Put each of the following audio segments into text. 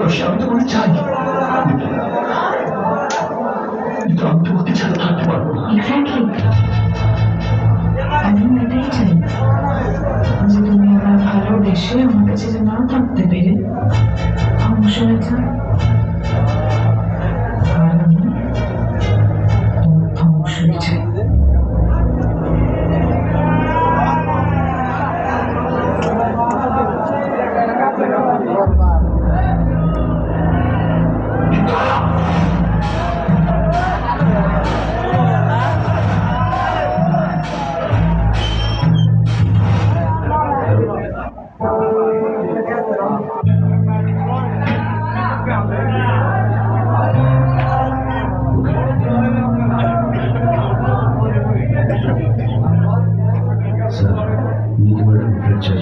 ভালোবাসি, আমি তোমাকে চাই, কিন্তু আমি তোমাকে ছাড়া থাকতে পারবো না। আমি এটাই চাই যে তুমি আমার ভালোবেসে আমার কাছে যে না থাকতে পেরে অংশ চাই। আর আমি অবশ্যই চাই।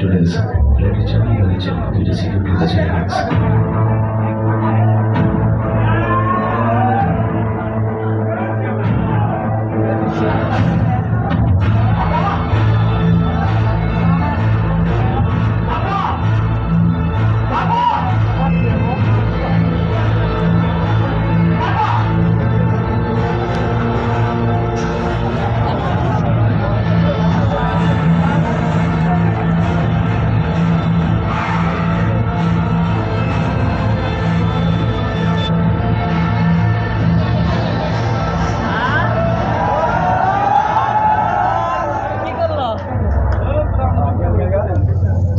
চলে এসে ফ্ল্যাটের চাবি গাড়ি চাবি দুইটা সিকিউরিটির কাছে রেখেছে।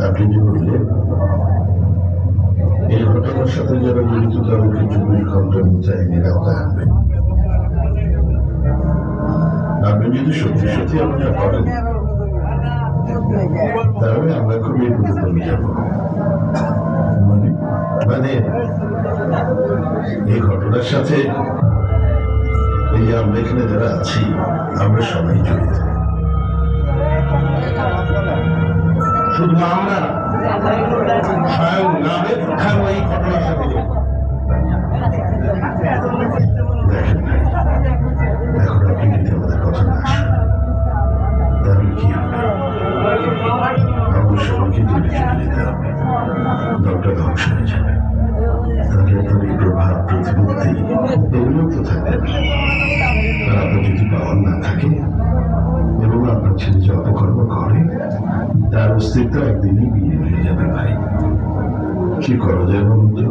আপনি যে বললেন এই ঘটনার সাথে যারা জড়িত তাদেরকে 24 ঘন্টার মধ্যে আইনের আওতায় আনবেন। আপনি যদি সত্যি সত্যি আপনারা করেন তাহলে আমরা খুব এগুলো করে যাব। মানে এই ঘটনার সাথে এই আমরা এখানে যারা আছি আমরা সবাই জড়িত। শুধু আমরা স্বয়ং নামের খান এই ঘটনার সাথে দেখেন ভাই, এখন আপনি যদি আমাদের কথা না আসেন তাহলে কি হবে? আমাদের সবাইকে জেলে চলে যেতে হবে, দলটা ধ্বংস হয়ে যাবে। তাহলে আপনার এই প্রভাব প্রতিপত্তি এগুলো তো থাকবে না। আর আপনার যদি পাওয়ার না থাকে এবং আপনার ছেলে যে অপকর্ম করে তার অস্তিত্ব একদিনই বিয়ে হয়ে যাবে। ভাই কি করা যায় বলুন তো?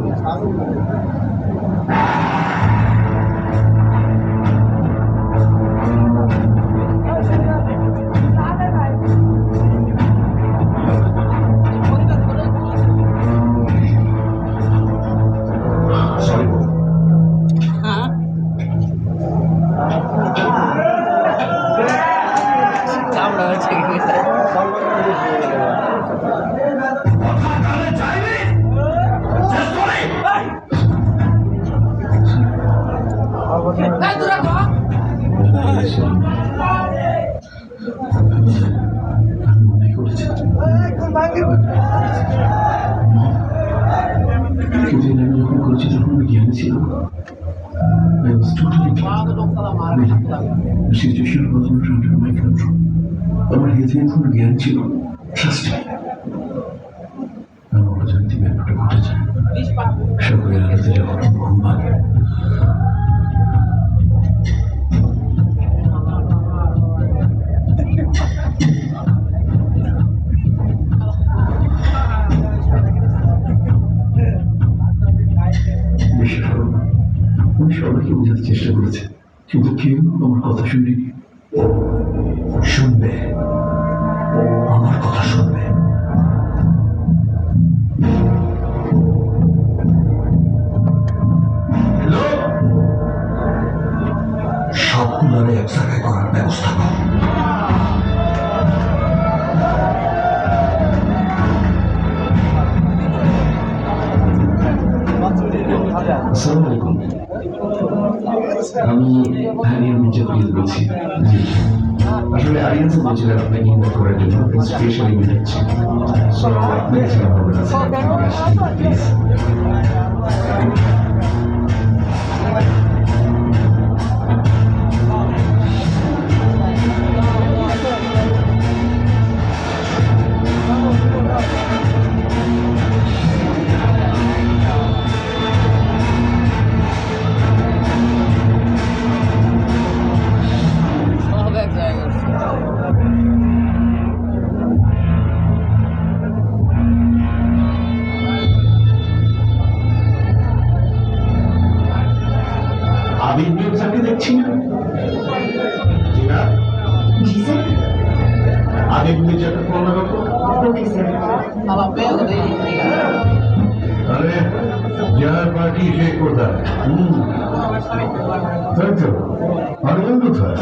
যখন করেছি তখন জ্ঞান ছিল। I was totally the situation was not under my control. আমার হেতে কোনো জ্ঞান ছিল। Trust me. আমার অজান্তে ব্যাপারটা ঘটেছে। সকলের আলোতে যখন ঘুম ভাঙে আমি সবাইকে বোঝাতে চেষ্টা করেছি, কিন্তু কেউ আমার কথা শুনেনি। শুনবে, আমার কথা শুনবে। সবগুলোর এক জায়গায় করার ব্যবস্থা কর। আসসালামু আলাইকুম, আমি আরিয়ান মির্জা বলছি। জি, আসলে আরিয়ান স্যার বলছিলেন আপনাকে ইনভাইট করার জন্য, স্পেশাল ইভেন্ট হচ্ছে। সো আপনাকে ছিলাম হবে না প্লিজ। আবির মির্জাকে দেখছি না। জি না, জি স্যার। আবির মির্জাকে ফোন লাগাবো। Okay sir. अरे यार पार्टी शेक होता है তাই তো আনন্দ কোথায়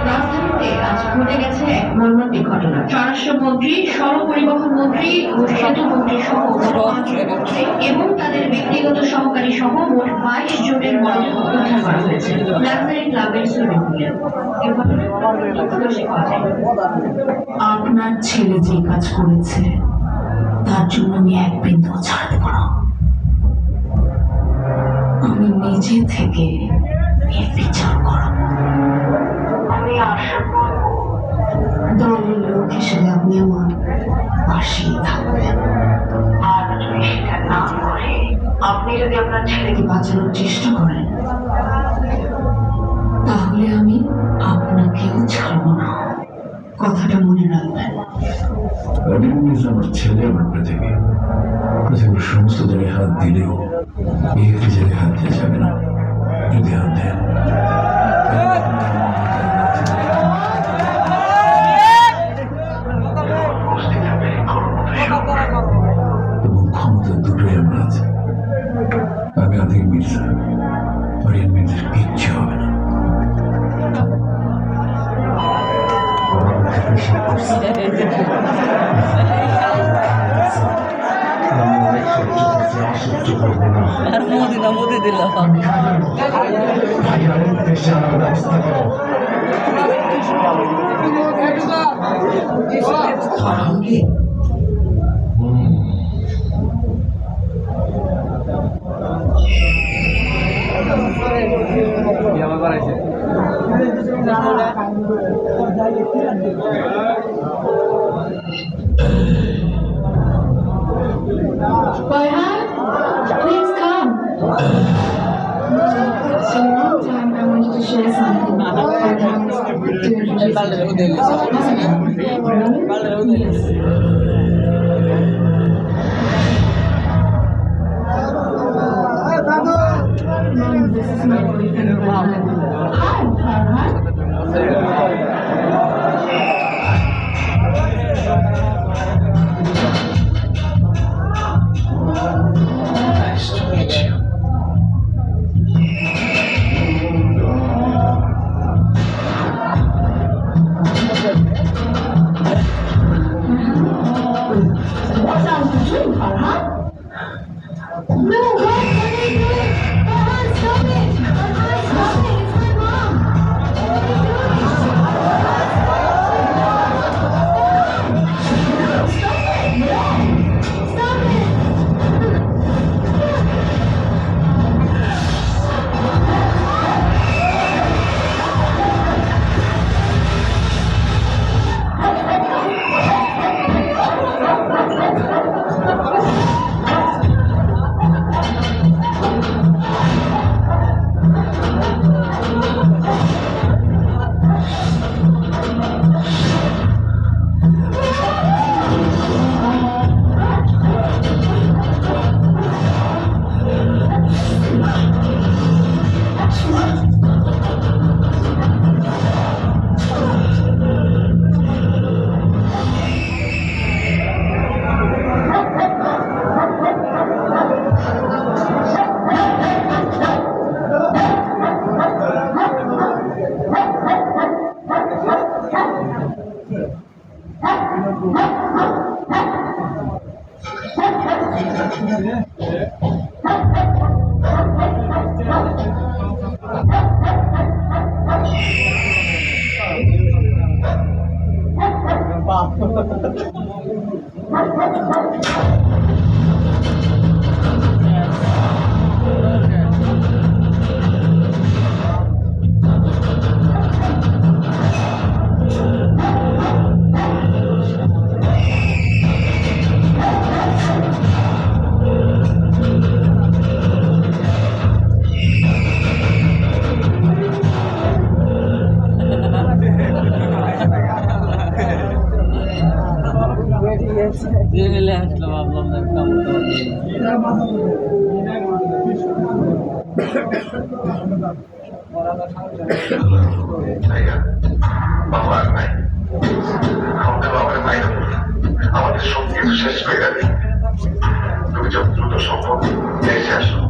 রাজধানীতে আজ ঘটে গেছে এক মর্মান্তিক ঘটনা। স্বরাষ্ট্রমন্ত্রী, সড়ক পরিবহন মন্ত্রী ও সেতু মন্ত্রী সহ মন্ত্রী এবং তাদের ব্যক্তিগত সহকারী সহ মোট 22 জনের মরদেহ উদ্ধার করা হয়েছে লাক্সারি ক্লাবের সুইমিং পুলে। এ ঘটনায় প্রকাশ্যে পাওয়া যায়। আপনার ছেলে যে কাজ করেছে তার জন্য আমি এক বিন্দু ছাড়তে পারো। আমি নিজে থেকে এর বিচার করাবো। আমি আশা করব দলের লোক হিসেবে আপনি আমার পাশেই থাকবেন। আর যদি সেটা না করে আপনি যদি আপনার ছেলেকে বাঁচানোর চেষ্টা করেন তাহলে আমি আপনাকেও ছাড়ব না। কথাটা মনে রাখবেন। আবির মির্জা আমার ছেলে, আমার পৃথিবী। পৃথিবীর সমস্ত জায়গায় হাত দিলেও এই একটি জায়গায় হাত দেওয়া যাবে না। যদি হাত দেন এবং ক্ষমতা দুটোই আমরা আছে। আমি আদির মির্জা, আরিয়ান মির্জার কিচ্ছু হবে না। আমি অনেক সহ্য করছি, অসহ্য করবো না। আর মোদি দিল আমি ভাইয়ারের দেশে আমার ব্যবস্থা করো। হারাম কি? Farhan, please come. So long time I wanted to share something. Farhan, to introduce you. Yes. Mom, this is my boyfriend Farhan. Hi, Farhan. Nice to meet you. What are you doing, Farhan? No, what are you doing? Farhan, stop it! Farhan, stop it! It's my জেনে আসলো ভাবলাম না একটা জায়গা বাবা আর নাই আমাদের বাবার মায়ের আমাদের সব কিছু শেষ করে যাবে তুমি যত দ্রুত সম্ভব এসে আসো